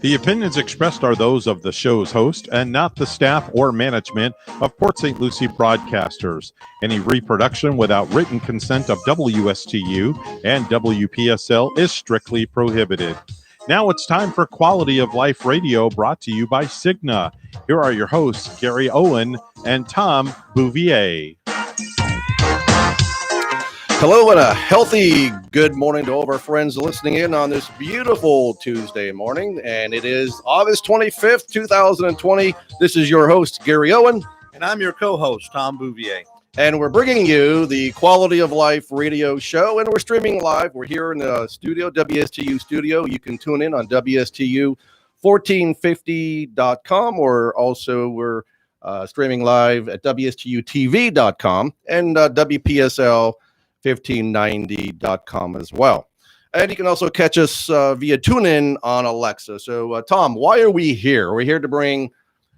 The opinions expressed are those of the show's host and not the staff or management of Port St. Lucie broadcasters. Any reproduction without written consent of WSTU and WPSL is strictly prohibited. Now it's time for Quality of Life Radio, brought to you by Cigna. Here are your hosts, Gary Owen and Tom Bouvier. Hello and a healthy good morning to all of our friends listening in on this beautiful Tuesday morning. And it is August 25th, 2020. This is your host, Gary Owen. And I'm your co-host, Tom Bouvier. And we're bringing you the Quality of Life radio show. And we're streaming live. We're here in the studio, WSTU studio. You can tune in on WSTU1450.com, or also we're streaming live at WSTUtv.com and WPSL 1590.com as well. And you can also catch us via TuneIn on Alexa. So, Tom, why are we here? We're here to bring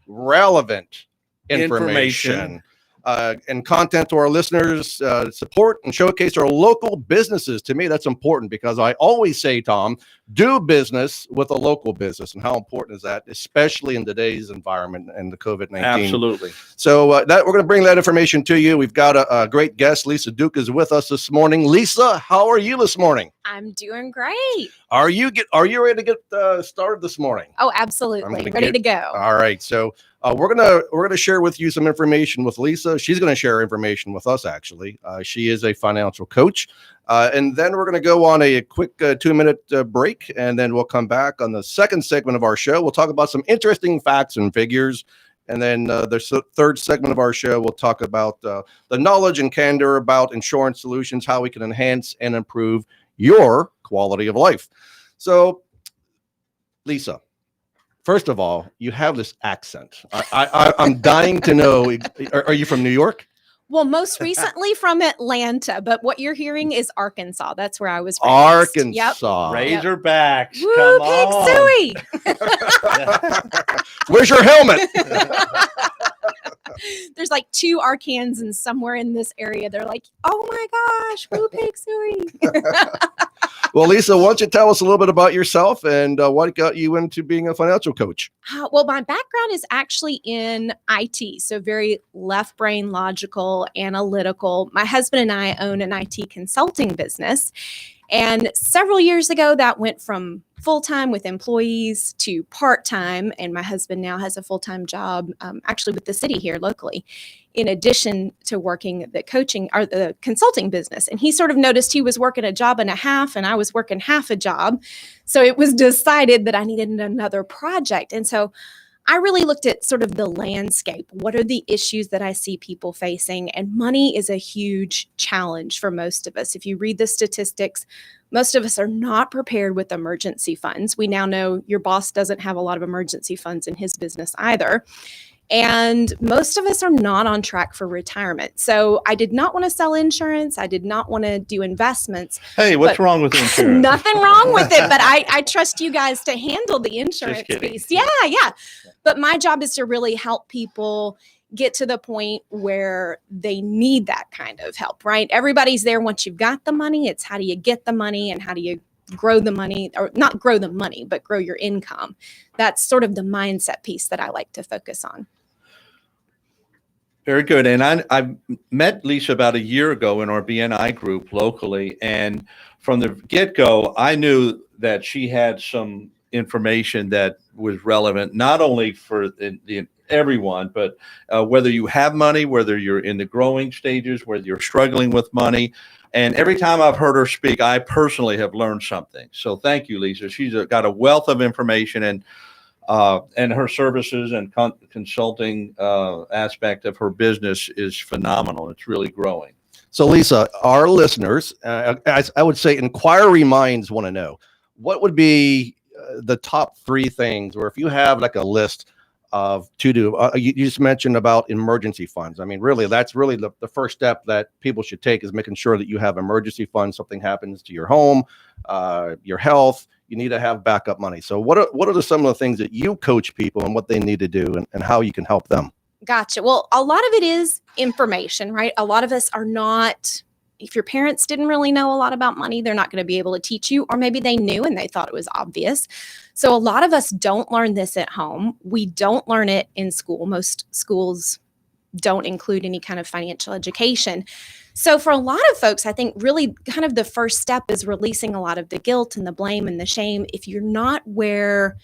relevant information and content to our listeners, support and showcase our local businesses. To me, that's important because I always say, Tom, do business with a local business. And how important is that, especially in today's environment and the COVID-19? Absolutely. So we're going to bring that information to you. We've got a great guest. Lisa Duke is with us this morning. Lisa, how are you this morning? I'm doing great. Are you ready to get started this morning? Oh, absolutely. Ready to go. All right. So we're gonna share with you some information with Lisa. She's gonna share information with us. Actually, she is a financial coach, and then we're gonna go on a quick 2-minute break, and then we'll come back on the second segment of our show. We'll talk about some interesting facts and figures, and then the third segment of our show we'll talk about the knowledge and candor about insurance solutions, how we can enhance and improve your quality of life. So, Lisa, first of all, you have this accent. I'm dying to know. Are you from New York? Well, most recently from Atlanta, but what you're hearing is Arkansas. That's where I was raised. Arkansas. Yep. Razorbacks. Woo, Come Pig on. Suey. Where's your helmet? There's like 2 Arkansans somewhere in this area. They're like, oh my gosh, woo, Pig Suey. Well, Lisa, why don't you tell us a little bit about yourself and what got you into being a financial coach? Well, my background is actually in IT, so very left brain, logical, analytical. My husband and I own an IT consulting business. And several years ago, that went from full-time with employees to part-time. And my husband now has a full-time job, actually with the city here locally, in addition to working the coaching or the consulting business. And he sort of noticed he was working a job and a half, and I was working half a job. So it was decided that I needed another project. And so I really looked at sort of the landscape. What are the issues that I see people facing? And money is a huge challenge for most of us. If you read the statistics, most of us are not prepared with emergency funds. We now know your boss doesn't have a lot of emergency funds in his business either. And most of us are not on track for retirement. So I did not want to sell insurance. I did not want to do investments. Hey, what's wrong with insurance? Nothing wrong with it, but I trust you guys to handle the insurance piece. Yeah. But my job is to really help people get to the point where they need that kind of help, right? Everybody's there once you've got the money. It's how do you get the money and how do you grow the money, or not grow the money, but grow your income. That's sort of the mindset piece that I like to focus on. Very good. And I met Lisa about a year ago in our BNI group locally. And from the get-go, I knew that she had some information that was relevant, not only for everyone, but whether you have money, whether you're in the growing stages, whether you're struggling with money. And every time I've heard her speak, I personally have learned something. So thank you, Lisa. She's got a wealth of information, and her services and consulting aspect of her business is phenomenal. It's really growing. So, Lisa, our listeners, as I would say, inquiry minds want to know, what would be the top 3 things, or if you have like a list of to do. You just mentioned about emergency funds. I mean, really, that's really the first step that people should take, is making sure that you have emergency funds. Something happens to your home, your health, you need to have backup money. So what are some of the things that you coach people and what they need to do, and how you can help them? Gotcha. Well, a lot of it is information, right? A lot of us are not if your parents didn't really know a lot about money, they're not going to be able to teach you, or maybe they knew and they thought it was obvious. So a lot of us don't learn this at home. We don't learn it in school. Most schools don't include any kind of financial education. So for a lot of folks, I think really kind of the first step is releasing a lot of the guilt and the blame and the shame. If you're not where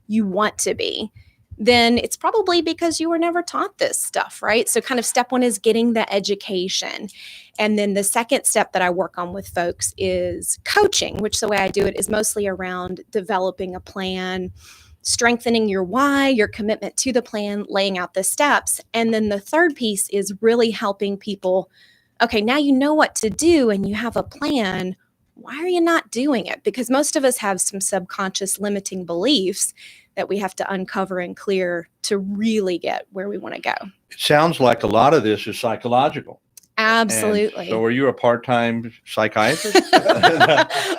you want to be, then it's probably because you were never taught this stuff, right? So kind of step one is getting the education. And then the second step that I work on with folks is coaching, which the way I do it is mostly around developing a plan, strengthening your why, your commitment to the plan, laying out the steps. And then the third piece is really helping people, okay, now you know what to do and you have a plan. Why are you not doing it? Because most of us have some subconscious limiting beliefs that we have to uncover and clear to really get where we want to go. It sounds like a lot of this is psychological. Absolutely. And so are you a part-time psychiatrist?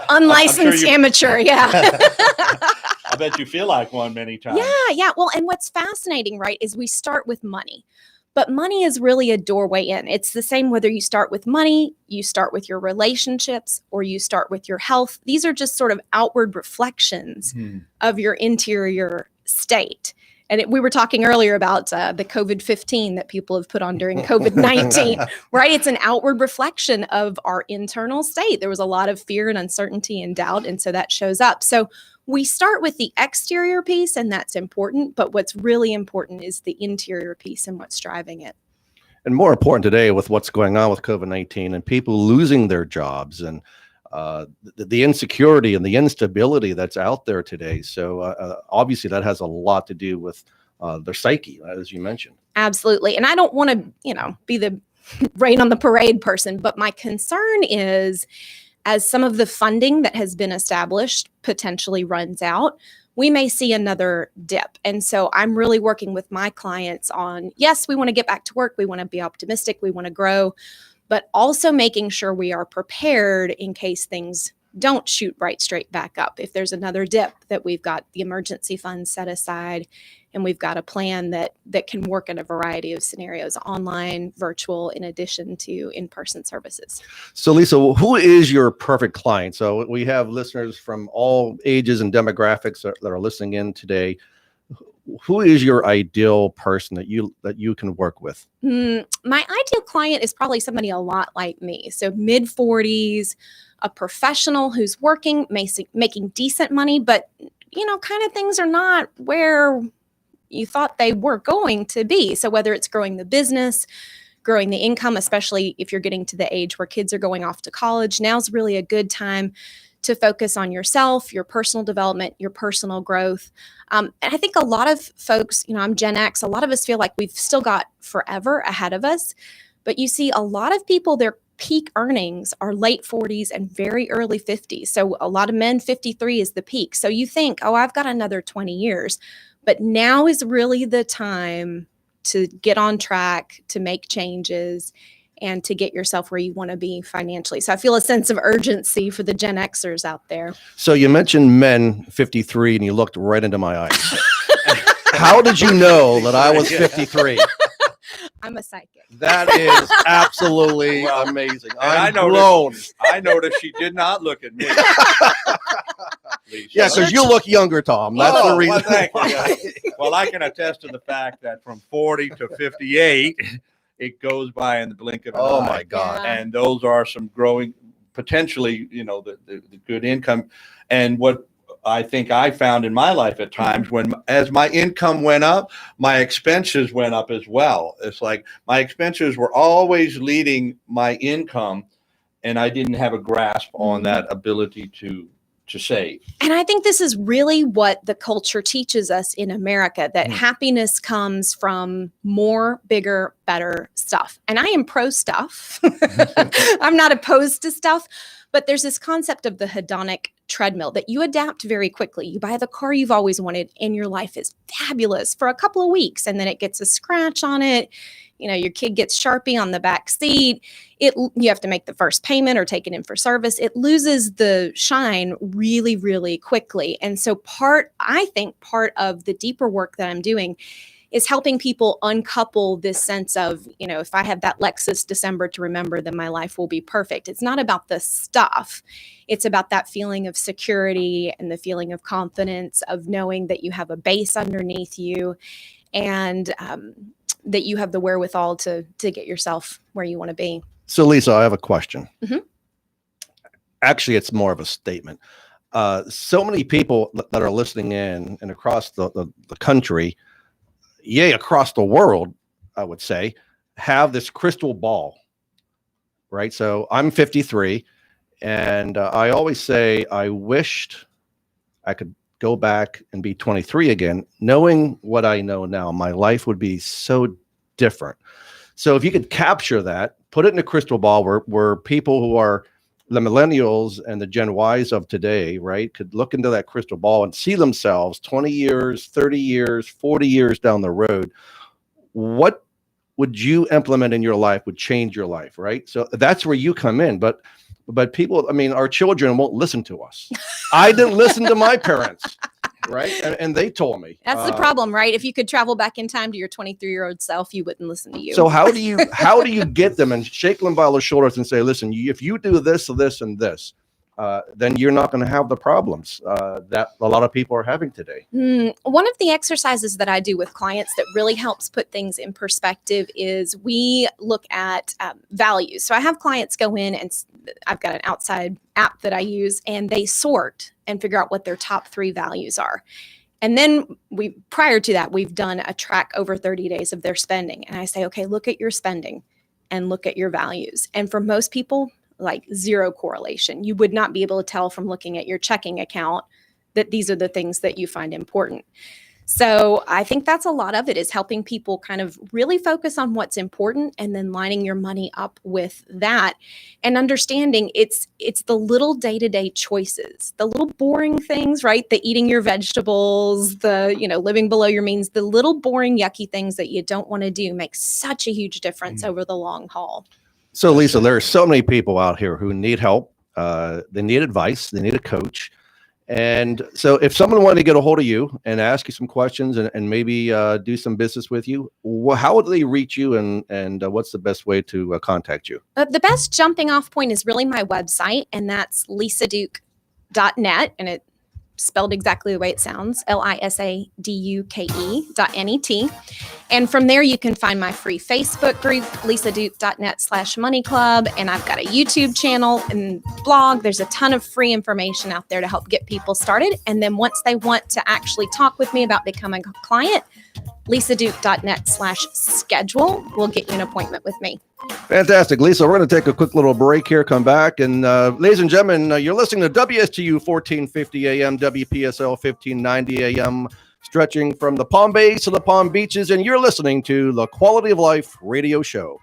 Unlicensed amateur, yeah. I bet you feel like one many times. Yeah. Well, and what's fascinating, right, is we start with money. But money is really a doorway in. It's the same whether you start with money, you start with your relationships, or you start with your health. These are just sort of outward reflections of your interior state. And we were talking earlier about the COVID-15 that people have put on during COVID-19, right? It's an outward reflection of our internal state. There was a lot of fear and uncertainty and doubt, and so that shows up. So we start with the exterior piece, and that's important, but what's really important is the interior piece and what's driving it. And more important today with what's going on with COVID-19 and people losing their jobs and the insecurity and the instability that's out there today. So obviously that has a lot to do with their psyche, as you mentioned. Absolutely. And I don't want to, be the rain on the parade person, but my concern is as some of the funding that has been established potentially runs out, we may see another dip. And so I'm really working with my clients on, yes, we want to get back to work. We want to be optimistic. We want to grow, but also making sure we are prepared in case things don't shoot right straight back up. If there's another dip, that we've got the emergency funds set aside and we've got a plan that can work in a variety of scenarios, online, virtual, in addition to in-person services. So Lisa, who is your perfect client? So we have listeners from all ages and demographics that are listening in today. Who is your ideal person that you can work with? My ideal client is probably somebody a lot like me. So mid-40s, a professional who's working, making decent money, but kind of things are not where you thought they were going to be. So whether it's growing the business, growing the income, especially if you're getting to the age where kids are going off to college, now's really a good time to focus on yourself, your personal development, your personal growth. And I think a lot of folks, I'm Gen X, a lot of us feel like we've still got forever ahead of us. But you see a lot of people, their peak earnings are late 40s and very early 50s. So a lot of men, 53 is the peak. So you think, I've got another 20 years. But now is really the time to get on track, to make changes, and to get yourself where you want to be financially. So I feel a sense of urgency for the Gen Xers out there. So you mentioned men 53 and you looked right into my eyes. How did you know that I was 53? I'm a psychic. That is absolutely amazing. I noticed she did not look at me. Yeah, because you look younger, Tom. That's the reason. Well, I can attest to the fact that from 40 to 58, it goes by in the blink of an eye. Oh my God. Yeah. And those are some growing, potentially, the good income. And what I think I found in my life at times as my income went up, my expenses went up as well. It's like my expenses were always leading my income, and I didn't have a grasp on that ability to save. And I think this is really what the culture teaches us in America, that happiness comes from more, bigger, better stuff. And I am pro stuff. I'm not opposed to stuff, but there's this concept of the hedonic treadmill that you adapt very quickly. You buy the car you've always wanted and your life is fabulous for a couple of weeks, and then it gets a scratch on it. Your kid gets Sharpie on the back seat. You have to make the first payment or take it in for service. It loses the shine really, really quickly. And so I think part of the deeper work that I'm doing is helping people uncouple this sense of, if I have that Lexus December to remember, then my life will be perfect. It's not about the stuff. It's about that feeling of security and the feeling of confidence of knowing that you have a base underneath you, and that you have the wherewithal to get yourself where you want to be. So, Lisa, I have a question. Mhm. Actually, it's more of a statement. So many people that are listening in and across the country, yay, across the world, I would say, have this crystal ball, right? So I'm 53, and I always say I wished I could go back and be 23 again. Knowing what I know now, my life would be so different. So if you could capture that, put it in a crystal ball where people who are the millennials and the Gen Ys of today, right, could look into that crystal ball and see themselves 20 years, 30 years, 40 years down the road, what would you implement in your life would change your life, right? So that's where you come in. But people, I mean, our children won't listen to us. I didn't listen to my parents, right? And they told me. That's the problem, right? If you could travel back in time to your 23-year-old self, you wouldn't listen to you. So how do you get them and shake them by the shoulders and say, listen, if you do this, this, and this, then you're not going to have the problems that a lot of people are having today. One of the exercises that I do with clients that really helps put things in perspective is we look at values. So I have clients go in, and I've got an outside app that I use, and they sort and figure out what their top 3 values are. And then prior to that, we've done a track over 30 days of their spending. And I say, okay, look at your spending and look at your values. And for most people, like zero correlation. You would not be able to tell from looking at your checking account that these are the things that you find important. So I think that's a lot of it, is helping people kind of really focus on what's important and then lining your money up with that, and understanding it's the little day-to-day choices, the little boring things, right? The eating your vegetables, the, living below your means, the little boring, yucky things that you don't want to do make such a huge difference over the long haul. So, Lisa, there are so many people out here who need help. They need advice. They need a coach. And so if someone wanted to get a hold of you and ask you some questions and maybe do some business with you, how would they reach you, and what's the best way to contact you? The best jumping off point is really my website, and that's lisaduke.net, and it's spelled exactly the way it sounds, lisaduke.net. And from there, you can find my free Facebook group, lisaduke.net/money club. And I've got a YouTube channel and blog. There's a ton of free information out there to help get people started. And then once they want to actually talk with me about becoming a client, lisaduke.net/schedule will get you an appointment with me. Fantastic. Lisa, we're going to take a quick little break here, come back. And ladies and gentlemen, you're listening to WSTU 1450 AM, WPSL 1590 AM, stretching from the Palm Bays to the Palm Beaches. And you're listening to the Quality of Life Radio Show.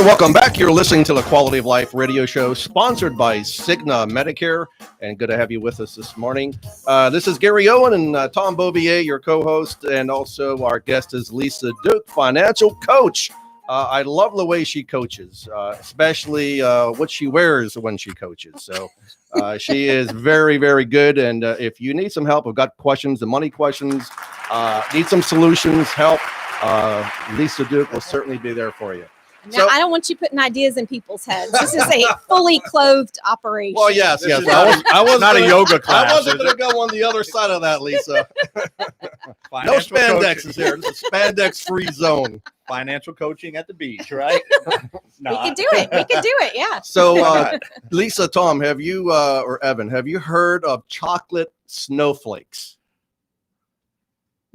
And welcome back. You're listening to the Quality of Life radio show sponsored by Cigna Medicare. And good to have you with us this morning. This is Gary Owen and Tom Bouvier, your co-host. And also our guest is Lisa Duke, financial coach. I love the way she coaches, especially what she wears when she coaches. So she is very, very good. And if you need some help, I've got questions, the money questions, need some solutions, help, Lisa Duke will certainly be there for you. Now, I don't want you putting ideas in people's heads. This is a fully clothed operation. Well, yes. I was not a yoga class. I wasn't going to go on the other side of that, Lisa. No spandex is there. It's a spandex-free zone. Financial coaching at the beach, right? We can do it. We can do it. Yeah. So, Lisa, Tom, have you or Evan, have you heard of chocolate snowflakes?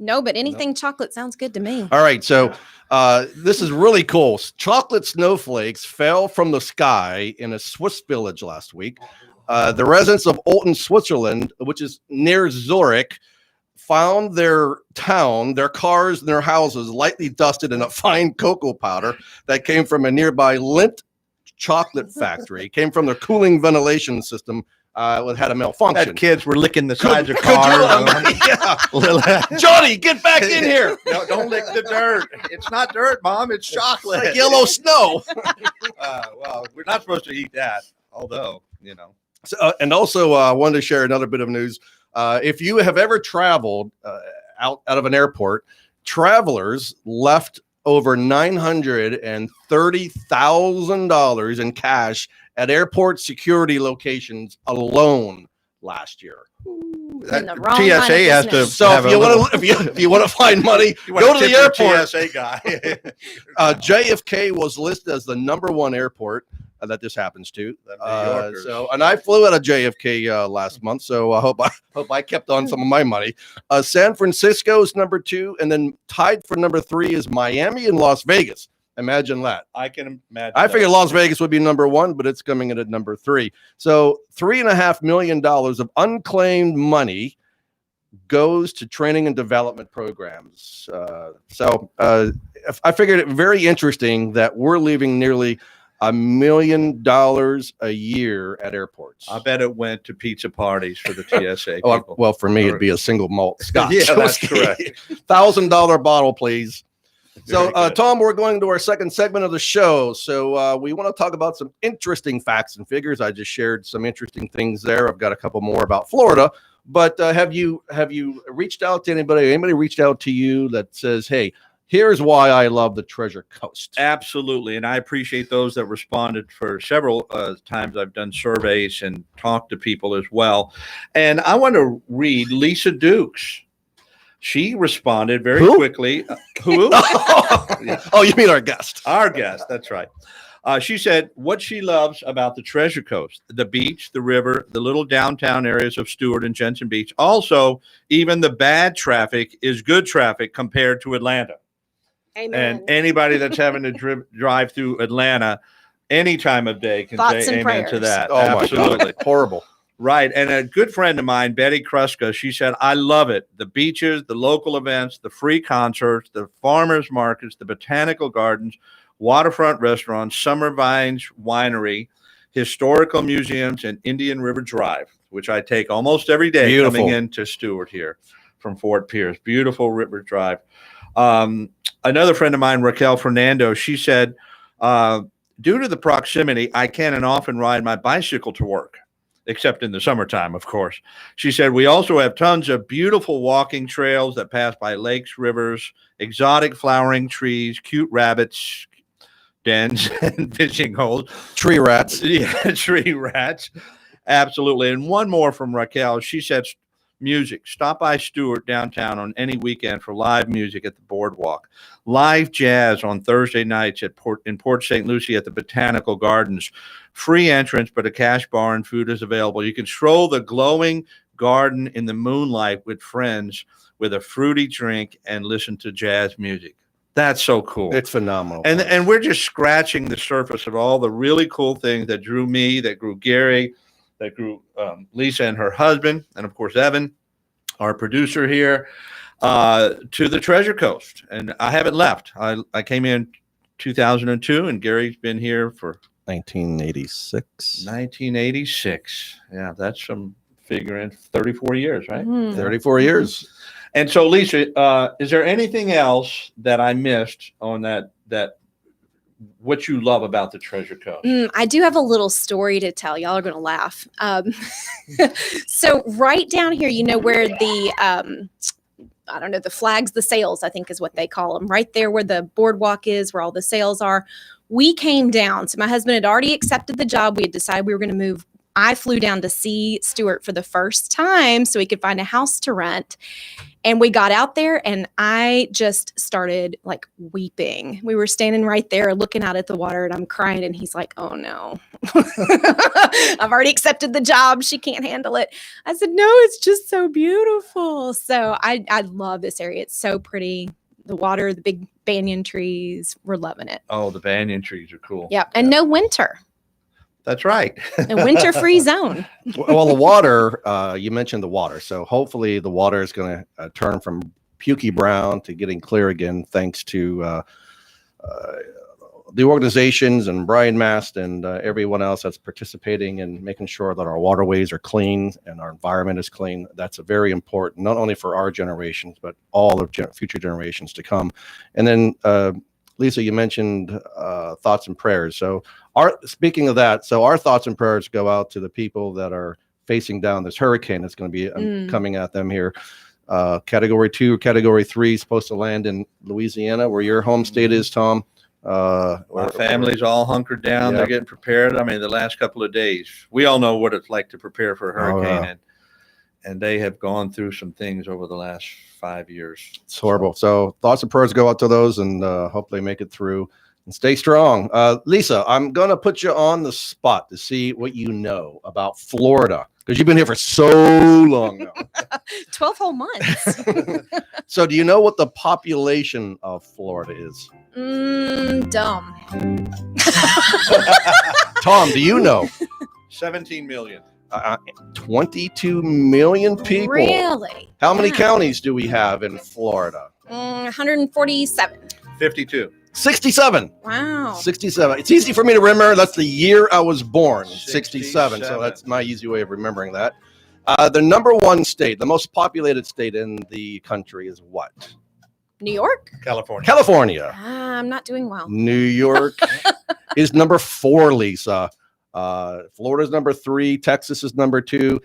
No, but anything chocolate sounds good to me. All right. So this is really cool. Chocolate snowflakes fell from the sky in a Swiss village last week. The residents of Olten, Switzerland, which is near Zurich, found their town, their cars, and their houses lightly dusted in a fine cocoa powder that came from a nearby Lindt chocolate factory. It came from their cooling ventilation system. It had a malfunction. That kids were licking the sides of cars. Yeah. Johnny, get back in here. No, don't lick the dirt. It's not dirt, Mom. It's chocolate. It's like yellow snow. Well, we're not supposed to eat that, although, you know. So, and also, I wanted to share another bit of news. If you have ever traveled out of an airport, travelers left over $930,000 in cash at airport security locations alone last year. TSA has to. So if you want to find money, go to the airport. TSA guy. JFK was listed as the #1 airport that this happens to. And I flew out of JFK last month, so I hope I kept on some of my money. San Francisco is #2, and then tied for #3 is Miami and Las Vegas. Imagine that. I can imagine. I figured Las Vegas would be #1, but it's coming in at #3. So $3.5 million of unclaimed money goes to training and development programs. I figured it very interesting that we're leaving nearly $1 million a year at airports. I bet it went to pizza parties for the TSA people. Well, for me, it'd be a single malt scotch. Yeah, that's correct. $1,000 bottle, please. Very So, good. Tom, we're going to our second segment of the show. So we want to talk about some interesting facts and figures. I just shared some interesting things there. I've got a couple more about Florida. But have you reached out to anybody? Anybody reached out to you that says, hey, here's why I love the Treasure Coast? Absolutely. And I appreciate those that responded for several times. I've done surveys and talked to people as well. And I want to read Lisa Dukes. She responded very quickly. Who? Oh, you mean our guest? Our guest. That's right. She said what she loves about the Treasure Coast, the beach, the river, the little downtown areas of Stewart and Jensen Beach. Also, even the bad traffic is good traffic compared to Atlanta. Amen. And anybody that's having to drive through Atlanta any time of day can Thoughts say and amen prayers. to that. Oh, Absolutely. my God. Horrible. Right. And a good friend of mine, Betty Kruska, she said, I love it. The beaches, the local events, the free concerts, the farmers markets, the botanical gardens, waterfront restaurants, Summer Vines Winery, historical museums, and Indian River Drive, which I take almost every day. Beautiful. Coming into Stewart here from Fort Pierce. Beautiful River Drive. Another friend of mine, Raquel Fernando, she said, due to the proximity, I can and often ride my bicycle to work, except in the summertime, of course. She said, we also have tons of beautiful walking trails that pass by lakes, rivers, exotic flowering trees, cute rabbits, dens, and fishing holes. Tree rats. Yeah, tree rats. Absolutely. And one more from Raquel. She said, music. Stop by Stewart downtown on any weekend for live music at the boardwalk. Live jazz on Thursday nights in Port St. Lucie at the Botanical Gardens. Free entrance, but a cash bar and food is available. You can stroll the glowing garden in the moonlight with friends with a fruity drink and listen to jazz music. That's so cool. It's phenomenal. And we're just scratching the surface of all the really cool things that drew me, that grew Gary, that grew Lisa and her husband, and of course Evan, our producer here, to the Treasure Coast. And I haven't left. I came in 2002, and Gary's been here for 1986. 1986. Yeah, that's some figuring 34 years, right? 34 years. And so, Lisa, is there anything else that I missed on that what you love about the Treasure Coast? I do have a little story to tell. Y'all are going to laugh. So right down here, you know where the I don't know, the flags, the sails, I think is what they call them. Right there where the boardwalk is, where all the sails are. We came down. So my husband had already accepted the job. We had decided we were going to move. I flew down to see Stuart for the first time so he could find a house to rent. And we got out there and I just started like weeping. We were standing right there looking out at the water and I'm crying. And he's like, oh no, I've already accepted the job. She can't handle it. I said, no, it's just so beautiful. So I love this area. It's so pretty. The water, the big banyan trees, we're loving it. Oh, the banyan trees are cool. Yep. And no winter. That's right. A winter-free zone. Well, the water, you mentioned the water. So hopefully the water is going to turn from pukey brown to getting clear again, thanks to the organizations and Brian Mast and everyone else that's participating in making sure that our waterways are clean and our environment is clean. That's a very important, not only for our generations, but all of future generations to come. And then, Lisa, you mentioned thoughts and prayers. So speaking of that, so our thoughts and prayers go out to the people that are facing down this hurricane that's going to be coming at them here. Category 2, Category 3 is supposed to land in Louisiana, where your home state is, Tom. My family's all hunkered down. Yeah. They're getting prepared. I mean, the last couple of days, we all know what it's like to prepare for a hurricane, and they have gone through some things over the last 5 years. It's horrible. So thoughts and prayers go out to those, and hopefully make it through and stay strong. Lisa, I'm going to put you on the spot to see what you know about Florida, because you've been here for so long now. 12 whole months. So do you know what the population of Florida is? Dumb. Tom, do you know? 17 million. 22 million people. Really? How many Yeah. counties do we have in Florida? 147. 52. 67. Wow. 67. It's easy for me to remember. That's the year I was born, 67. So 67. that's my easy way of remembering that. The number one state, the most populated state in the country is what? New York? California. California. I'm not doing well. New York is number 4, Lisa. Florida's number 3. Texas is number 2.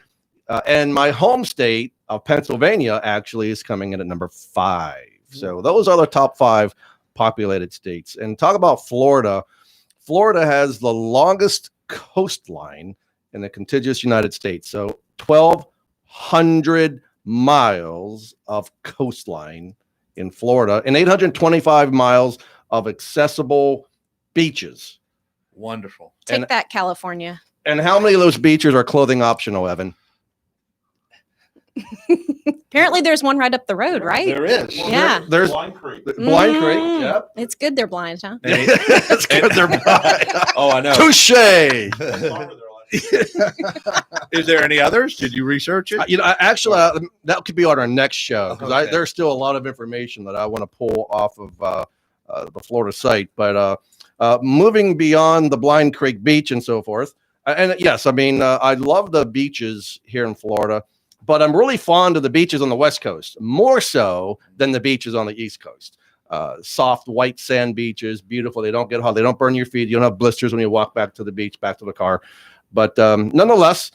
And my home state of Pennsylvania actually is coming in at number 5. So those are the top 5 populated states. And talk about Florida. Florida has the longest coastline in the contiguous United States. So 1,200 miles of coastline in Florida and 825 miles of accessible beaches. Wonderful. Take that, California. And how many of those beaches are clothing optional, Evan? Apparently there's one right up the road, right? There is. Yeah. There's Blind Creek. Blind Creek. Yep. It's good they're blind, huh? And- That's good. They're blind. oh, I know. Touche. Is there any others? Did you research it? Actually, that could be on our next show, because Okay. there's still a lot of information that I want to pull off of the Florida site. But moving beyond the Blind Creek Beach and so forth, and yes, I mean, I love the beaches here in Florida, but I'm really fond of the beaches on the West Coast, more so than the beaches on the East Coast. Soft white sand beaches, beautiful. They don't get hot. They don't burn your feet. You don't have blisters when you walk back to the beach, back to the car. But nonetheless,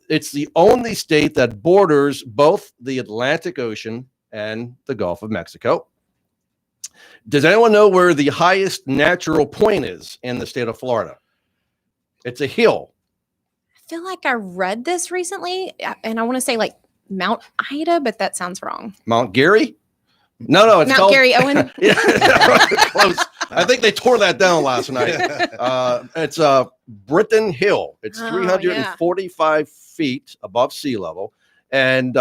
it's the only state that borders both the Atlantic Ocean and the Gulf of Mexico. Does anyone know where the highest natural point is in the state of Florida? It's a hill. I feel like I read this recently, and I want to say like Mount Ida, but that sounds wrong. Mount Geary? No, it's Mount called Gary Owen. Yeah, close. I think they tore that down last night. It's Britton Hill. It's Oh, 345 feet above sea level, and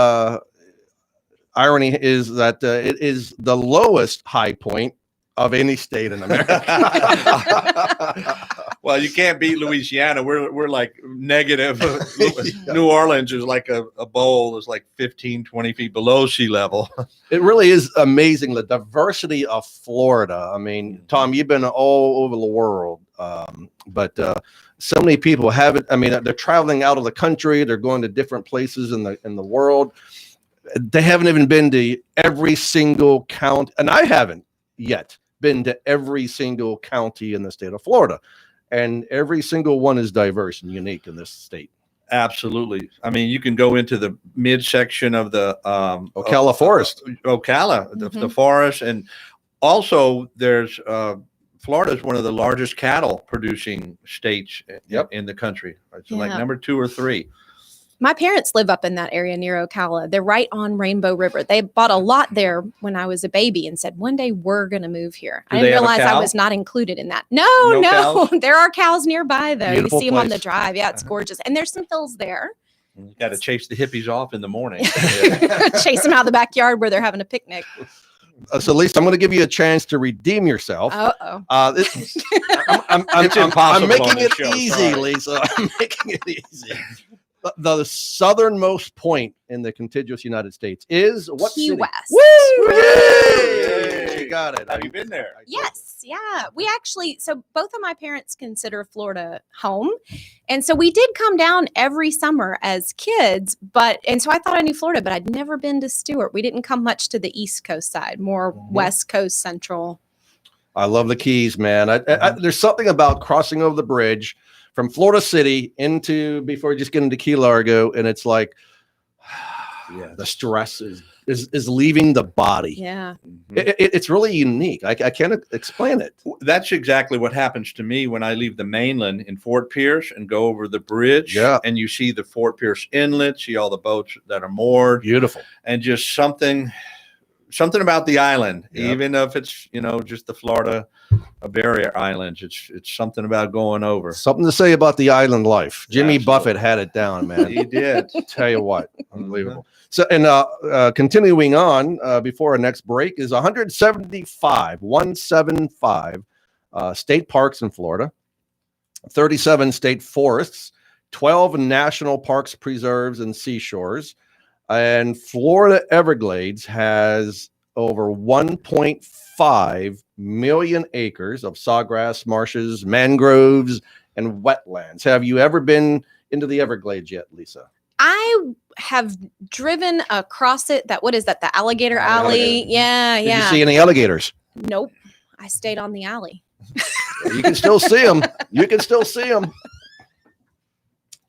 irony is that it is the lowest high point of any state in America. Well, you can't beat Louisiana. We're like negative. New Orleans is like a bowl is like 15, 20 feet below sea level. It really is amazing, the diversity of Florida. I mean, Tom, you've been all over the world, but so many people haven't. I mean, they're traveling out of the country. They're going to different places in the world. They haven't even been to every single county, and I haven't yet been to every single county in the state of Florida. And every single one is diverse and unique in this state. Absolutely. I mean, you can go into the midsection of the Ocala Forest. Ocala, the forest, and also there's Florida is one of the largest cattle producing states in the country. It's like number 2 or 3. My parents live up in that area near Ocala. They're right on Rainbow River. They bought a lot there when I was a baby and said, one day we're going to move here. I didn't realize I was not included in that. No. There are cows nearby, though. Beautiful You see them on place. the drive. Yeah, it's gorgeous. And there's some hills there. You got to chase the hippies off in the morning. Chase them out of the backyard where they're having a picnic. So, Lisa, I'm going to give you a chance to redeem yourself. Uh-oh. I'm impossible making on this it show, easy, sorry. Lisa. I'm making it easy. The southernmost point in the contiguous United States is what Key city? West. Woo! Yay! You got it. Have you been there? Yes. Yeah. We actually, so both of my parents consider Florida home. And so we did come down every summer as kids, and so I thought I knew Florida, but I'd never been to Stewart. We didn't come much to the East Coast side, more West Coast, Central. I love the Keys, man. There's something about crossing over the bridge from Florida City before you just get into Key Largo, and it's like, the stress is leaving the body. Yeah. It's really unique. I can't explain it. That's exactly what happens to me when I leave the mainland in Fort Pierce and go over the bridge. Yeah. And you see the Fort Pierce Inlet, see all the boats that are moored, Beautiful. and just something about the island, Yep. even if it's, just the Florida barrier islands, it's something about going over. Something to say about the island life. Jimmy Absolutely. Buffett had it down, man. He did. Tell you what, unbelievable. So, and continuing on before our next break is 175 state parks in Florida, 37 state forests, 12 national parks, preserves, and seashores. And Florida Everglades has over 1.5 million acres of sawgrass, marshes, mangroves, and wetlands. Have you ever been into the Everglades yet, Lisa? I have driven across it. What is that? The Alligator Alley. Yeah. Did you see any alligators? Nope. I stayed on the alley. You can still see them. You can still see them.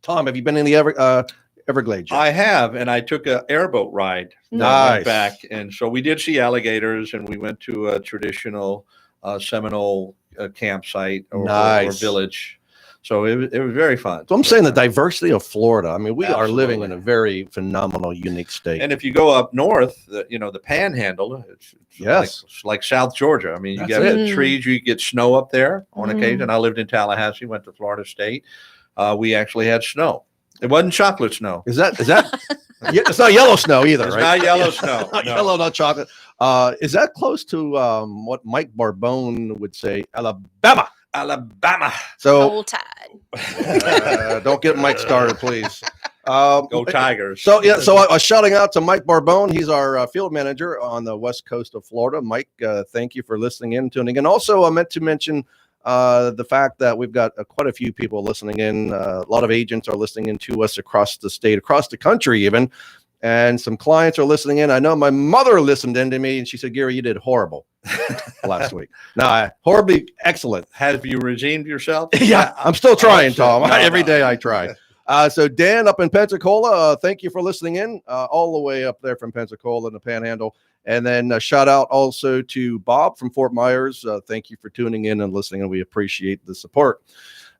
Tom, have you been in the Everglades yet? I have, and I took an airboat ride. Nice. Went back, and so we did see alligators, and we went to a traditional Seminole campsite or Nice. village. So it was very fun. So I'm saying the diversity of Florida. I mean, we are living in Absolutely. a very phenomenal, unique state. And if you go up north, the Panhandle, it's Yes. like South Georgia. I mean, you That's get it. the trees, you get snow up there on Mm. occasion. I lived in Tallahassee, went to Florida State. We actually had snow. It wasn't chocolate snow. Is that? Yeah, it's not yellow snow either, It's right? not yellow snow. Not no. yellow, not chocolate. Is that close to what Mike Barbone would say, Alabama? Alabama. So Roll Tide. don't get Mike started, please. Go Tigers. So yeah, so I was shouting out to Mike Barbone. He's our field manager on the west coast of Florida. Mike, thank you for listening in, tuning in. Also, I meant to mention the fact that we've got quite a few people listening in. A lot of agents are listening in to us across the state, across the country even. And some clients are listening in. I know my mother listened in to me and she said, Gary, you did horrible last week. No, horribly excellent. Have you redeemed yourself? Yeah, I'm still trying, shit. Tom. No, Every no. day I try. So Dan up in Pensacola, thank you for listening in all the way up there from Pensacola in the Panhandle. And then shout out also to Bob from Fort Myers. Thank you for tuning in and listening, and we appreciate the support.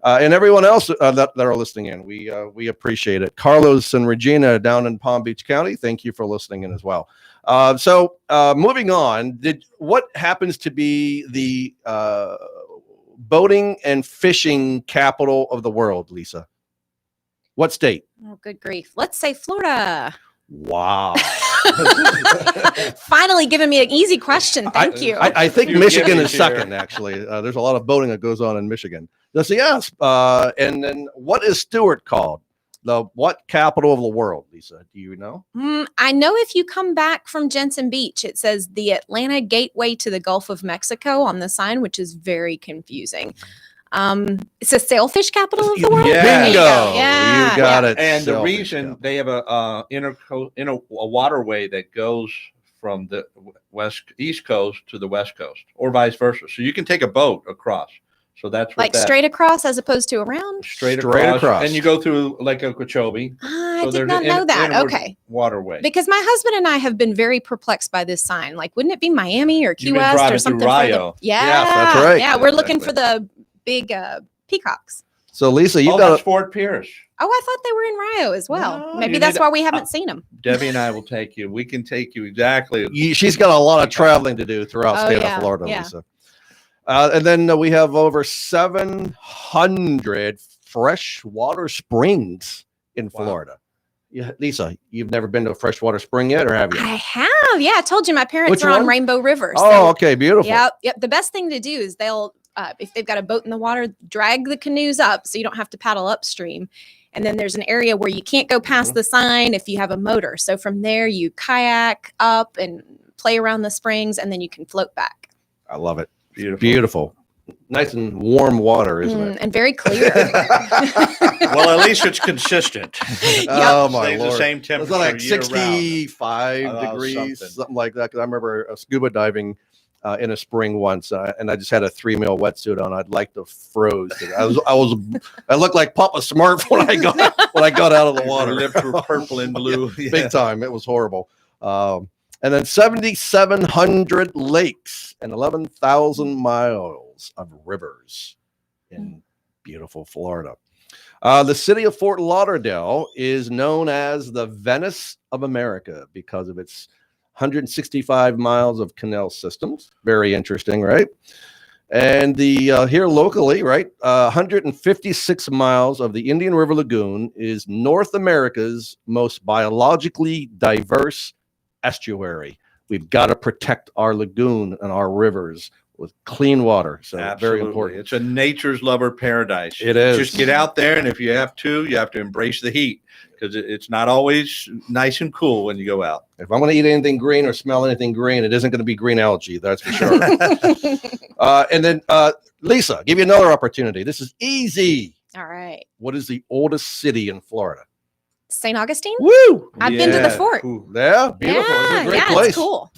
And everyone else that are listening in, we appreciate it. Carlos and Regina down in Palm Beach County, thank you for listening in as well. So moving on, what happens to be the boating and fishing capital of the world, Lisa? What state? Oh, good grief. Let's say Florida. Wow. Finally giving me an easy question. Thank you. I think You Michigan give is me here. second, actually. There's a lot of boating that goes on in Michigan. That's a yes. And then what is Stewart called? The what capital of the world, Lisa? Do you know? I know if you come back from Jensen Beach, it says the Atlanta Gateway to the Gulf of Mexico on the sign, which is very confusing. It's a sailfish capital of the world. Yeah. There you Bingo. go. Yeah. You got it. And the Selfish, reason yeah. they have a waterway that goes from the east coast to the west coast, or vice versa. So you can take a boat across. So that's what Like straight across as opposed to around. straight Straight across. and you go through Lake Okeechobee. I So did there's not an know that. inward Okay. waterway. Because my husband and I have been very perplexed by this sign. Like, wouldn't it be Miami or Key You've been West or driving through something? Rio. Yeah, Yes, that's right. Yeah, we're looking Exactly. for the big peacocks. So Lisa, you That's got Fort Pierce. Oh, I thought they were in Rio as well. No, Maybe you that's need- why we haven't seen them. Debbie and I will take you. We can take you exactly. she's got a lot of traveling to do throughout Oh, state yeah, of Florida, yeah. Lisa. And then we have over 700 freshwater springs in Wow. Florida. Yeah, Lisa, you've never been to a freshwater spring yet, or have you? I have. Yeah, I told you my parents Which are on one? Rainbow River. Oh, okay, beautiful. Yep. The best thing to do is they'll, if they've got a boat in the water, drag the canoes up so you don't have to paddle upstream. And then there's an area where you can't go past the sign if you have a motor. So from there, you kayak up and play around the springs, and then you can float back. I love it. Beautiful. Beautiful. Nice and warm water, isn't it? And very clear. Well, at least it's consistent. Oh my Stays lord. the same It's temperature like year round. 65 Oh, degrees, something. something like that. 'Cause I remember scuba diving in a spring once, and I just had a 3 mil wetsuit on. I'd like to froze. I looked like Papa Smurf when I got out of the Your water. lips were purple and blue. Yeah. Big time. It was horrible. And then 7,700 lakes and 11,000 miles of rivers in beautiful Florida. The city of Fort Lauderdale is known as the Venice of America because of its 165 miles of canal systems. Very interesting, right? And the here locally, right, 156 miles of the Indian River Lagoon is North America's most biologically diverse estuary. We've got to protect our lagoon and our rivers with clean water. So Absolutely. very important. It's a nature's lover paradise. It is. Just get out there, and if you have to embrace the heat, because it's not always nice and cool when you go out. If I'm going to eat anything green or smell anything green, it isn't going to be green algae. That's for sure. And then Lisa, give you another opportunity. This is easy. All right. What is the oldest city in Florida? St. Augustine? Woo! I've been to the Yeah. fort. Ooh. Yeah, beautiful. It's a great place. It's cool.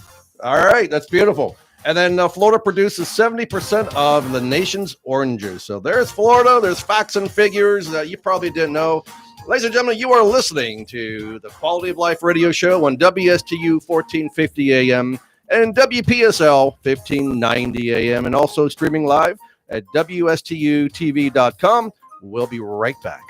All right, that's beautiful. And then Florida produces 70% of the nation's oranges. So there's Florida. There's facts and figures that you probably didn't know. Ladies and gentlemen, you are listening to the Quality of Life radio show on WSTU 1450 AM and WPSL 1590 AM, and also streaming live at WSTUtv.com. We'll be right back.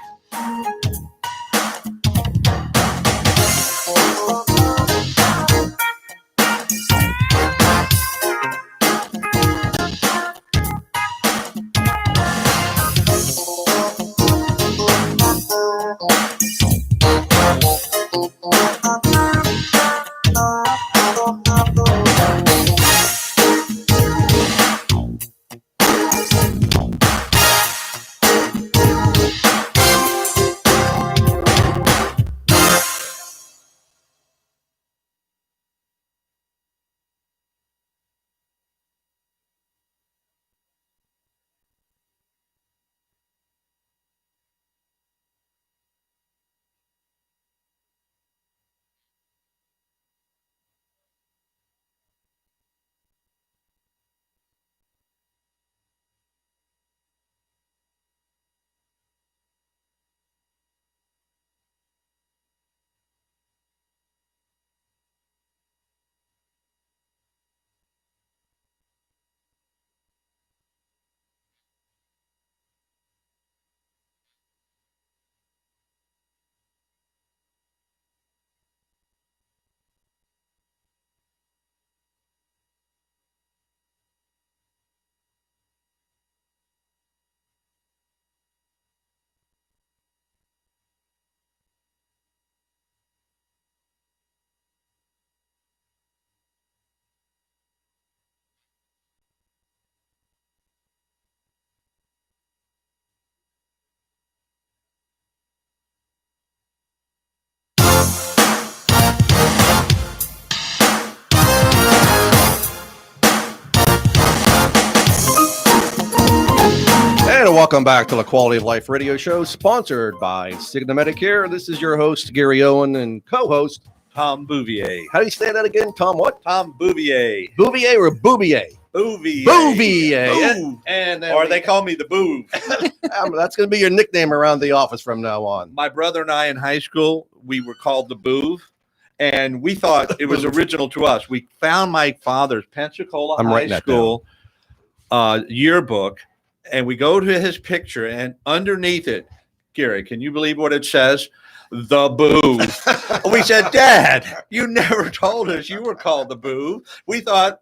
And welcome back to the Quality of Life Radio Show, sponsored by Cigna Medicare. This is your host, Gary Owen, and co-host Tom Bouvier. How do you say that again, Tom? What? Tom Bouvier. Bouvier or Bouvier? Bouvier. Bouvier. Bouv. And Or they call me the Boov. that's going to be your nickname around the office from now on. My brother and I in high school, we were called the Boov. And we thought it was original to us. We found my father's Pensacola High School yearbook, and we go to his picture, and underneath it, Gary, can you believe what it says? The Boov. We said, Dad, you never told us you were called the Boov. We thought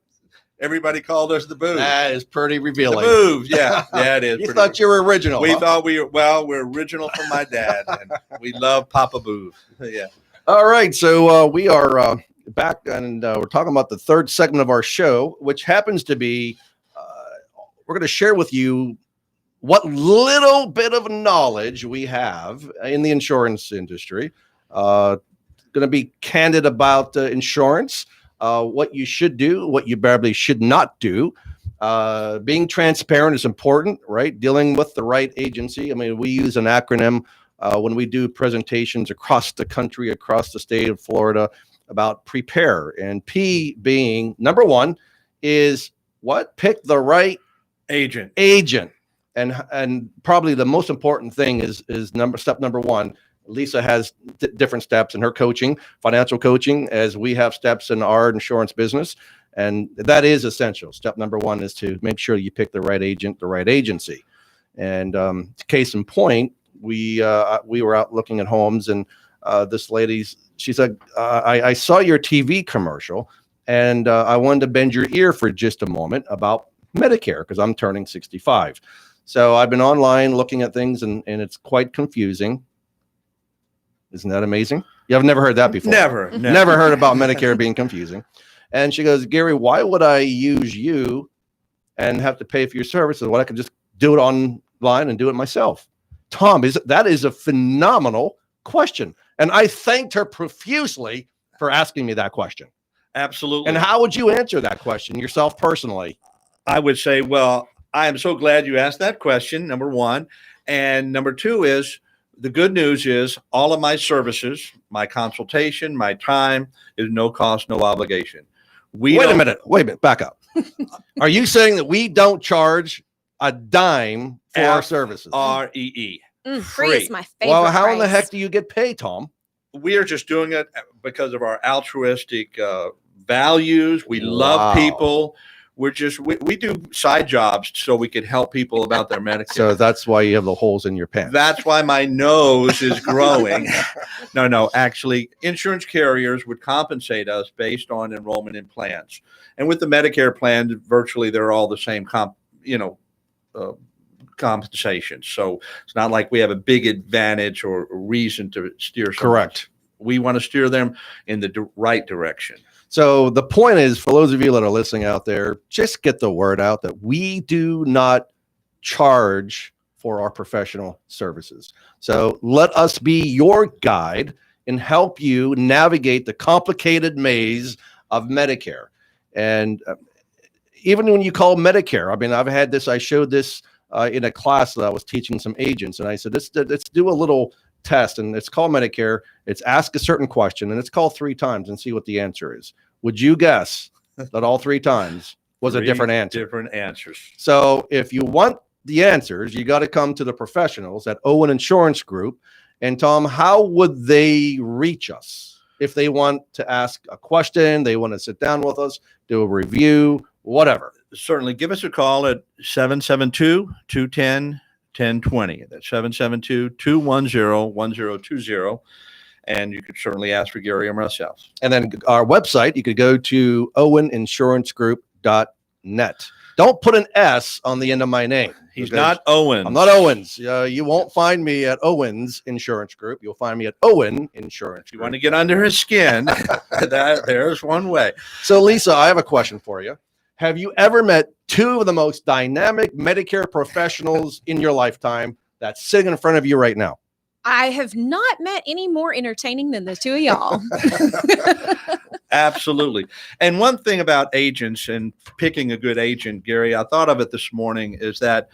everybody called us the Boov. That is pretty revealing. The Boov, yeah, it is. You thought you were original. We huh? thought we're original from my dad, and we love Papa Boov. Yeah. All right, so we are back, and we're talking about the third segment of our show, which happens to be we're going to share with you what little bit of knowledge we have in the insurance industry. Going to be candid about insurance, what you should do, what you probably should not do. Being transparent is important, right? Dealing with the right agency. I mean, we use an acronym when we do presentations across the country, across the state of Florida about prepare. And P being number one is what? Pick the right Agent. And probably the most important thing is step number one. Lisa has different steps in her coaching, financial coaching, as we have steps in our insurance business. And that is essential. Step number one is to make sure you pick the right agent, the right agency. And case in point, we were out looking at homes, and this she said, I saw your TV commercial, and I wanted to bend your ear for just a moment about Medicare, because I'm turning 65. So I've been online looking at things, and it's quite confusing. Isn't that amazing? You have never heard that before. Never heard about Medicare being confusing. And she goes, Gary, why would I use you and have to pay for your services when I could just do it online and do it myself? Tom, that is a phenomenal question. And I thanked her profusely for asking me that question. Absolutely. And how would you answer that question yourself personally? I would say, well, I am so glad you asked that question, number one. And number two is, the good news is all of my services, my consultation, my time is no cost, no obligation. Wait a minute, back up. Are you saying that we don't charge a dime for our services? Free. Free is my favorite. Well, how in the price. heck do you get paid, Tom? We are just doing it because of our altruistic values. We love people. We're just we do side jobs so we could help people about their Medicare. So that's why you have the holes in your pants. That's why my nose is growing. No. Actually, insurance carriers would compensate us based on enrollment in plans. And with the Medicare plan, virtually they're all the same compensation. So it's not like we have a big advantage or reason to steer someone. Correct. We want to steer them in the right direction. So the point is, for those of you that are listening out there, just get the word out that we do not charge for our professional services. So let us be your guide and help you navigate the complicated maze of Medicare. And even when you call Medicare, I mean, I showed this in a class that I was teaching some agents, and I said, let's do a little test, and it's called Medicare. It's ask a certain question, and it's called 3 times and see what the answer is. Would you guess that all 3 times was a different answer? Different answers. So if you want the answers, you got to come to the professionals at Owen Insurance Group. And Tom, how would they reach us if they want to ask a question, they want to sit down with us, do a review, whatever? Certainly give us a call at 772-210-1020. That's 772-210-1020. And you could certainly ask for Gary or myself. And then our website, you could go to oweninsurancegroup.net. Don't put an S on the end of my name. He's not Owens. I'm not Owens. You won't find me at Owens Insurance Group. You'll find me at Owen Insurance You Group. want to get under his skin, there's one way. So, Lisa, I have a question for you. Have you ever met 2 of the most dynamic Medicare professionals in your lifetime that's sitting in front of you right now? I have not met any more entertaining than the 2 of y'all. Absolutely. And one thing about agents and picking a good agent, Gary, I thought of it this morning, is that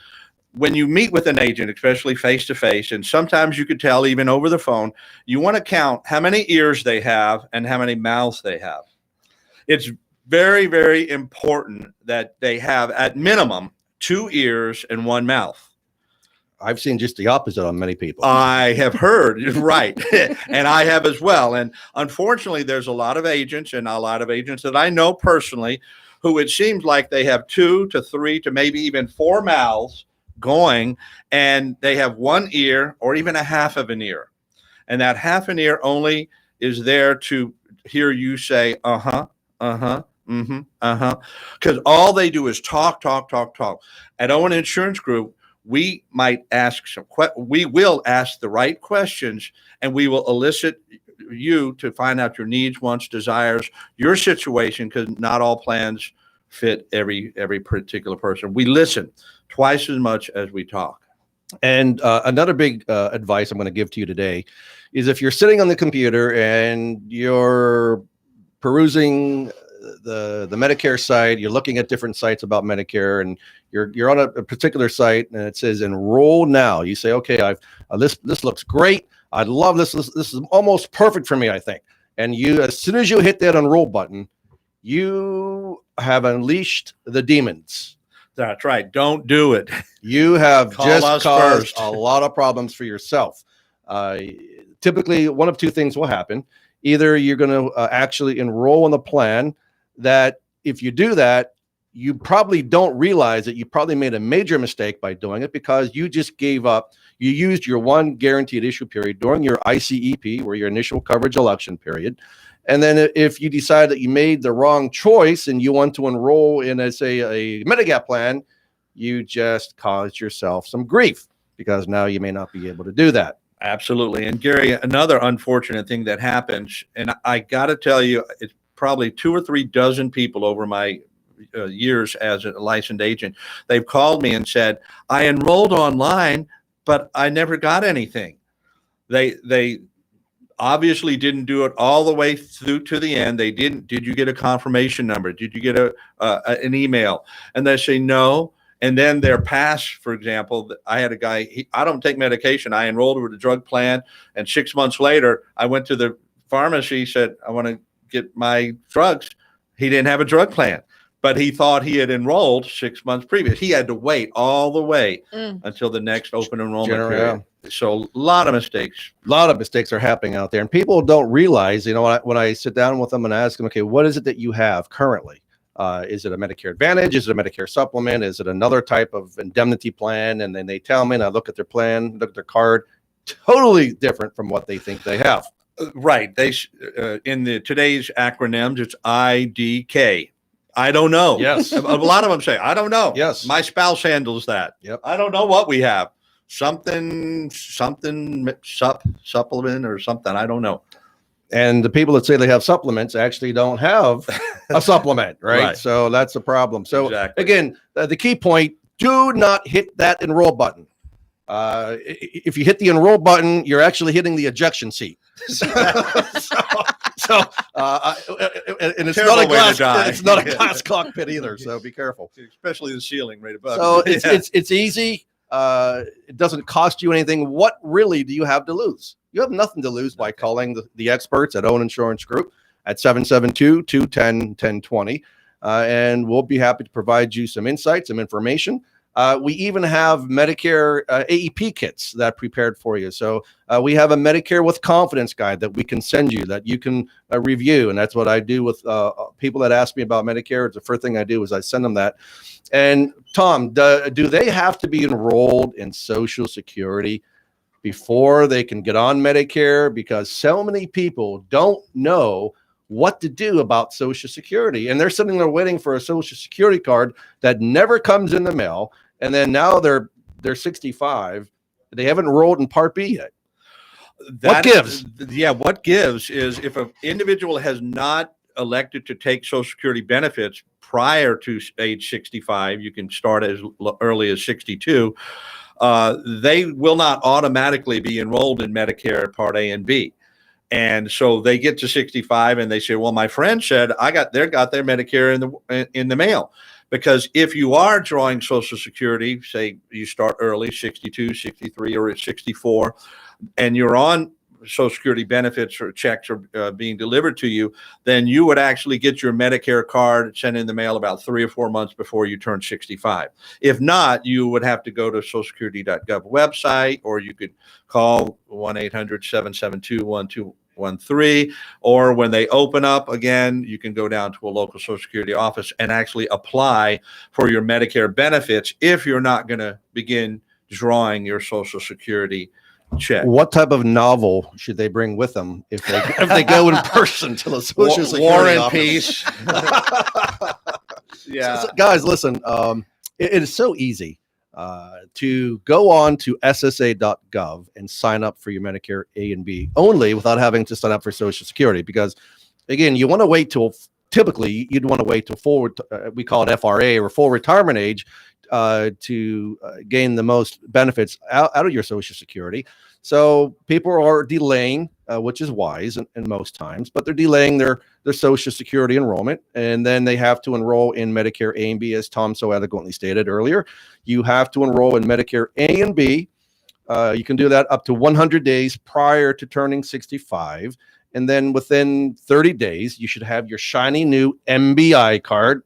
when you meet with an agent, especially face to face, and sometimes you could tell even over the phone, you want to count how many ears they have and how many mouths they have. It's very, very important that they have at minimum 2 ears and 1 mouth. I've seen just the opposite on many people. I have heard, right. And I have as well. And unfortunately, there's a lot of agents that I know personally who it seems like they have 2 to 3 to maybe even 4 mouths going, and they have 1 ear or even a half of an ear. And that half an ear only is there to hear you say, uh-huh, uh-huh, mm-hmm, uh-huh. Because all they do is talk. At Owen Insurance Group, we will ask the right questions, and we will elicit you to find out your needs, wants, desires, your situation, because not all plans fit every particular person. We listen twice as much as we talk. And another big advice I'm going to give to you today is if you're sitting on the computer and you're perusing the Medicare site, you're looking at different sites about Medicare, and you're on a particular site and it says enroll now. You say, okay, this looks great. I love this. This is almost perfect for me, I think. And as soon as you hit that enroll button, you have unleashed the demons. That's right. Don't do it. You have just caused first. a lot of problems for yourself. Typically, one of 2 things will happen. Either you're going to actually enroll in the plan that if you do that, you probably don't realize that you probably made a major mistake by doing it because you just gave up. You used your 1 guaranteed issue period during your ICEP, or your initial coverage election period. And then if you decide that you made the wrong choice and you want to enroll in, say, a Medigap plan, you just caused yourself some grief because now you may not be able to do that. Absolutely. And Gary, another unfortunate thing that happens, and I got to tell you, it's probably 2 or 3 dozen people over my years as a licensed agent. They've called me and said, I enrolled online, but I never got anything. They obviously didn't do it all the way through to the end. They didn't. Did you get a confirmation number? Did you get an email? And they say no. And then their pass, for example, I had a guy, I don't take medication. I enrolled with a drug plan. And 6 months later, I went to the pharmacy, said, I want to get my drugs. He didn't have a drug plan, but he thought he had enrolled 6 months previous. He had to wait all the way until the next open enrollment period. So a lot of mistakes. A lot of mistakes are happening out there, and people don't realize, when I sit down with them and ask them, okay, what is it that you have currently? Is it a Medicare Advantage? Is it a Medicare Supplement? Is it another type of indemnity plan? And then they tell me, and I look at their plan, look at their card, totally different from what they think they have. Right. They in today's acronyms, it's IDK. I don't know. Yes. A lot of them say, I don't know. Yes. My spouse handles that. Yep. I don't know what we have. Something supplement or something. I don't know. And the people that say they have supplements actually don't have a supplement, right? Right. So that's a problem. So Exactly. again, the key point, do not hit that enroll button. If you hit the enroll button, you're actually hitting the ejection seat. And it's Terrible not a way to glass. die. It's not a glass cockpit either. So be careful. Especially the ceiling right above. So you. it's easy. It doesn't cost you anything. What really do you have to lose? You have nothing to lose by calling the experts at Owen Insurance Group at 772-210-1020. And we'll be happy to provide you some insight, some information. We even have Medicare AEP kits that prepared for you. So we have a Medicare with Confidence guide that we can send you that you can review. And that's what I do with people that ask me about Medicare. It's the first thing I do is I send them that. And Tom, do they have to be enrolled in Social Security before they can get on Medicare? Because so many people don't know what to do about Social Security. And they're sitting there waiting for a Social Security card that never comes in the mail. And then now they're 65. They haven't enrolled in Part B yet. What gives? Yeah, what gives is if an individual has not elected to take Social Security benefits prior to age 65, you can start as early as 62, they will not automatically be enrolled in Medicare Part A and B. And so they get to 65 and they say, well, my friend said they got their Medicare in the mail. Because if you are drawing Social Security, say you start early, 62, 63, or at 64, and you're on Social Security benefits or checks are being delivered to you, then you would actually get your Medicare card sent in the mail about 3 or 4 months before you turn 65. If not, you would have to go to socialsecurity.gov website, or you could call 1-800-772-1213, or when they open up again, you can go down to a local Social Security office and actually apply for your Medicare benefits if you're not going to begin drawing your Social Security check. What type of novel should they bring with them if they go in person to the Social Security War and office? Peace. Yeah. So, guys, listen. It is so easy to go on to SSA.gov and sign up for your Medicare A and B only without having to sign up for Social Security. Because, again, you want to wait till typically you'd want to wait till we call it FRA or full retirement age to gain the most benefits out of your Social Security. So people are delaying, which is wise in most times, but they're delaying their Social Security enrollment, and then they have to enroll in Medicare A and B, as Tom so eloquently stated earlier. You have to enroll in Medicare A and B. You can do that up to 100 days prior to turning 65. And then within 30 days, you should have your shiny new MBI card.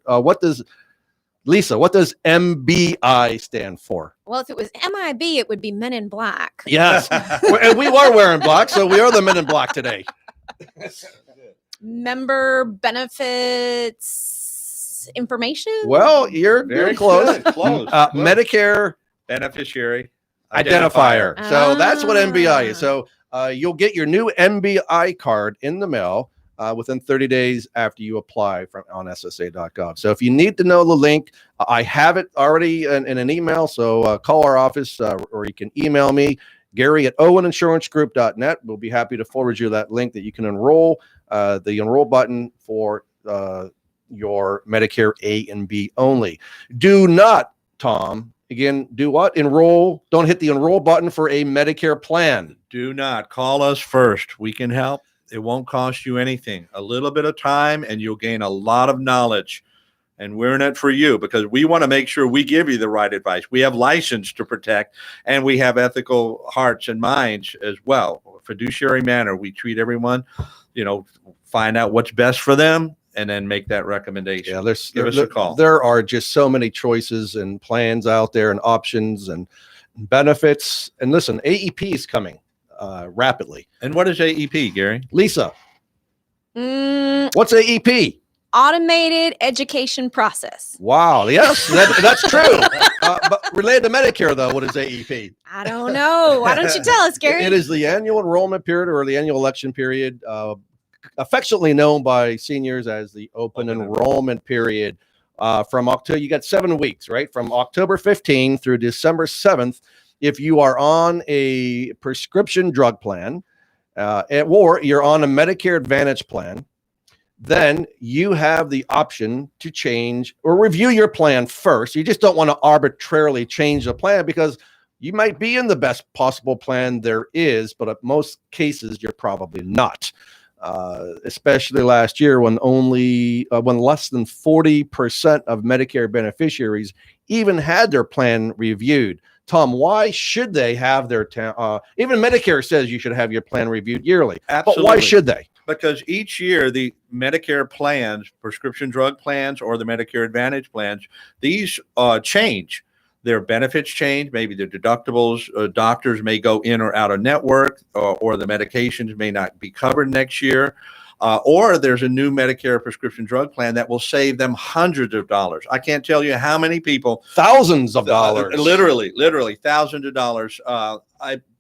Lisa, what does MBI stand for? Well, if it was MIB, it would be Men in Black. Yes. And we are wearing black, so we are the Men in Black today. Member benefits information. Well, you're Very close. good. Close. Medicare Beneficiary identifier. So that's what MBI is. Ah. So you'll get your new MBI card in the mail within 30 days after you apply on SSA.gov. So if you need to know the link, I have it already in an email. So call our office or you can email me, Gary@OwenInsuranceGroup.net. We'll be happy to forward you that link that you can enroll, the enroll button for your Medicare A and B only. Do not, Tom, again, do what? Enroll. Don't hit the enroll button for a Medicare plan. Do not call us first. We can help. It won't cost you anything. A little bit of time and you'll gain a lot of knowledge. And we're in it for you because we want to make sure we give you the right advice. We have license to protect, and we have ethical hearts and minds as well. Fiduciary manner. We treat everyone, find out what's best for them and then make that recommendation. Yeah, Give us a call. There are just so many choices and plans out there and options and benefits. And listen, AEP is coming rapidly. And what is AEP, Gary? Lisa, what's AEP? Automated education process. Wow. Yes, that's true. But related to Medicare, though, what is AEP? I don't know. Why don't you tell us, Gary? It is the annual enrollment period or the annual election period, affectionately known by seniors as the open enrollment period. From October, you got 7 weeks, right? From October 15 through December 7th. If you are on a prescription drug plan or you're on a Medicare Advantage plan, then you have the option to change or review your plan first. You just don't want to arbitrarily change the plan because you might be in the best possible plan there is, but in most cases, you're probably not. Especially last year when when less than 40% of Medicare beneficiaries even had their plan reviewed. Tom, why should they have their even Medicare says you should have your plan reviewed yearly. Absolutely. But why should they? Because each year the Medicare plans, prescription drug plans, or the Medicare Advantage plans, these change. Their benefits change. Maybe their deductibles, doctors may go in or out of network, or the medications may not be covered next year. Or there's a new Medicare prescription drug plan that will save them hundreds of dollars. I can't tell you how many people. Thousands of dollars. Literally thousands of dollars.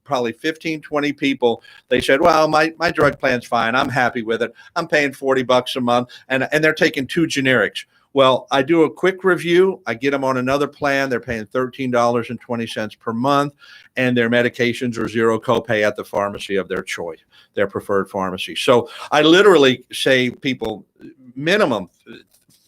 Probably 15, 20 people, they said, well, my drug plan's fine. I'm happy with it. I'm paying $40 a month, and they're taking 2 generics. Well, I do a quick review. I get them on another plan. They're paying $13.20 per month, and their medications are zero copay at the pharmacy of their choice, their preferred pharmacy. So I literally say people minimum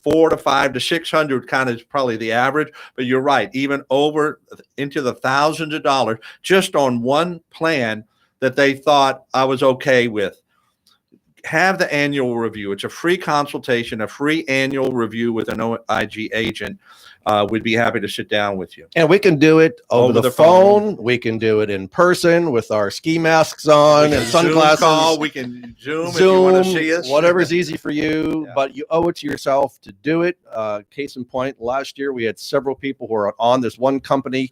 400 to 500 to 600 kind of is probably the average, but you're right, even over into the thousands of dollars just on one plan that they thought I was okay with. have the annual review. It's a free consultation, a free annual review with an OIG agent. We'd be happy to sit down with you. And we can do it over the phone. We can do it in person with our ski masks on and sunglasses. Call. We can Zoom if you want to see us. Whatever's easy for you, Yeah. but you owe it to yourself to do it. Case in point, last year we had several people who are on this one company.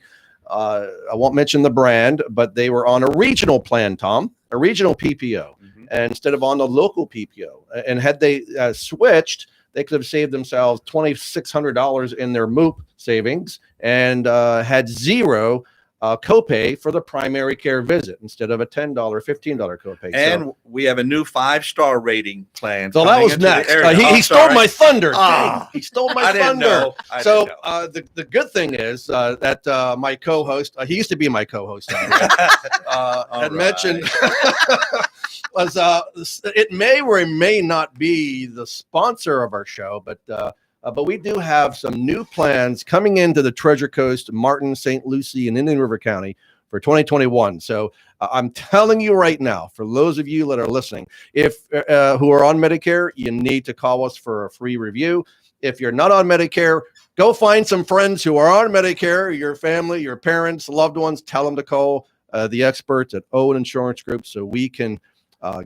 I won't mention the brand, but they were on a regional plan, Tom, a regional PPO, and instead of on the local PPO. And had they switched, they could have saved themselves $2,600 in their MOOP savings and had zero copay for the primary care visit instead of a $10, $15 copay. And we have a new 5-star rating plan. So that was next. He stole my thunder. He stole my thunder. So the good thing is that my co-host, he used to be my co-host, had mentioned was it may or it may not be the sponsor of our show, but we do have some new plans coming into the Treasure Coast, Martin, St. Lucie, and Indian River County for 2021. So I'm telling you right now, for those of you that are listening, if who are on Medicare, you need to call us for a free review. If you're not on Medicare, go find some friends who are on Medicare, your family, your parents, loved ones. Tell them to call the experts at Owen Insurance Group so we can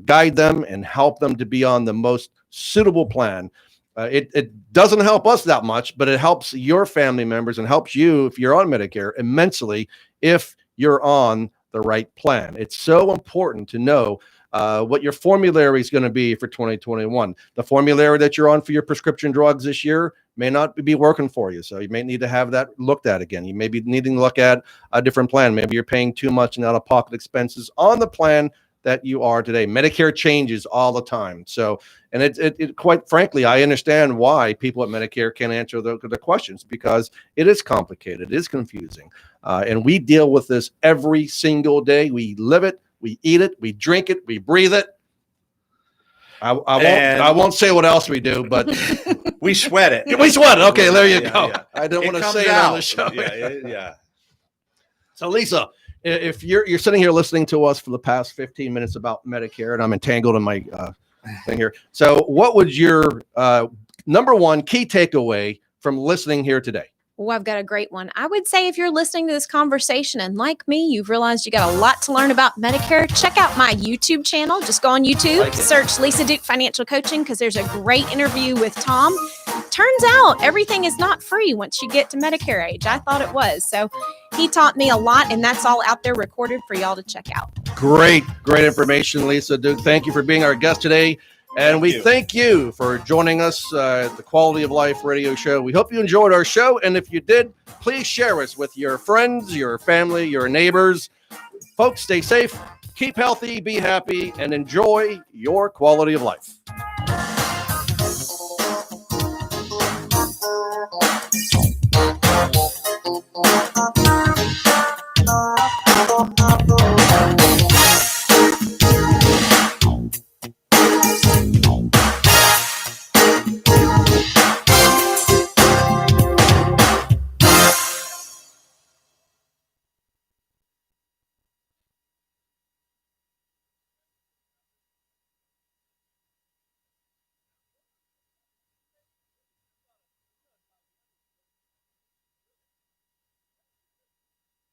guide them and help them to be on the most suitable plan. It doesn't help us that much, but it helps your family members and helps you if you're on Medicare immensely if you're on the right plan. It's so important to know what your formulary is going to be for 2021. The formulary that you're on for your prescription drugs this year may not be working for you. So you may need to have that looked at again. You may be needing to look at a different plan. Maybe you're paying too much in out-of-pocket expenses on the plan that you are today. Medicare changes all the time. So, and it quite frankly, I understand why people at Medicare can't answer the questions because it is complicated. It is confusing. And we deal with this every single day. We live it, we eat it, we drink it, we breathe it. I won't say what else we do, but we sweat it. We sweat it. Okay, there you go. Yeah. I don't want to say it on the show. Yeah. So Lisa, if you're sitting here listening to us for the past 15 minutes about Medicare, and I'm entangled in my thing here. So what would your number one key takeaway from listening here today? Oh, I've got a great one. I would say if you're listening to this conversation and like me, you've realized you got a lot to learn about Medicare, check out my YouTube channel. Just go on YouTube, search Lisa Duke Financial Coaching because there's a great interview with Tom. Turns out everything is not free once you get to Medicare age. I thought it was. So he taught me a lot, and that's all out there recorded for y'all to check out. Great information, Lisa Duke. Thank you for being our guest today. And we thank you for joining us at the Quality of Life radio show. We hope you enjoyed our show. And if you did, please share us with your friends, your family, your neighbors. Folks, stay safe, keep healthy, be happy, and enjoy your quality of life.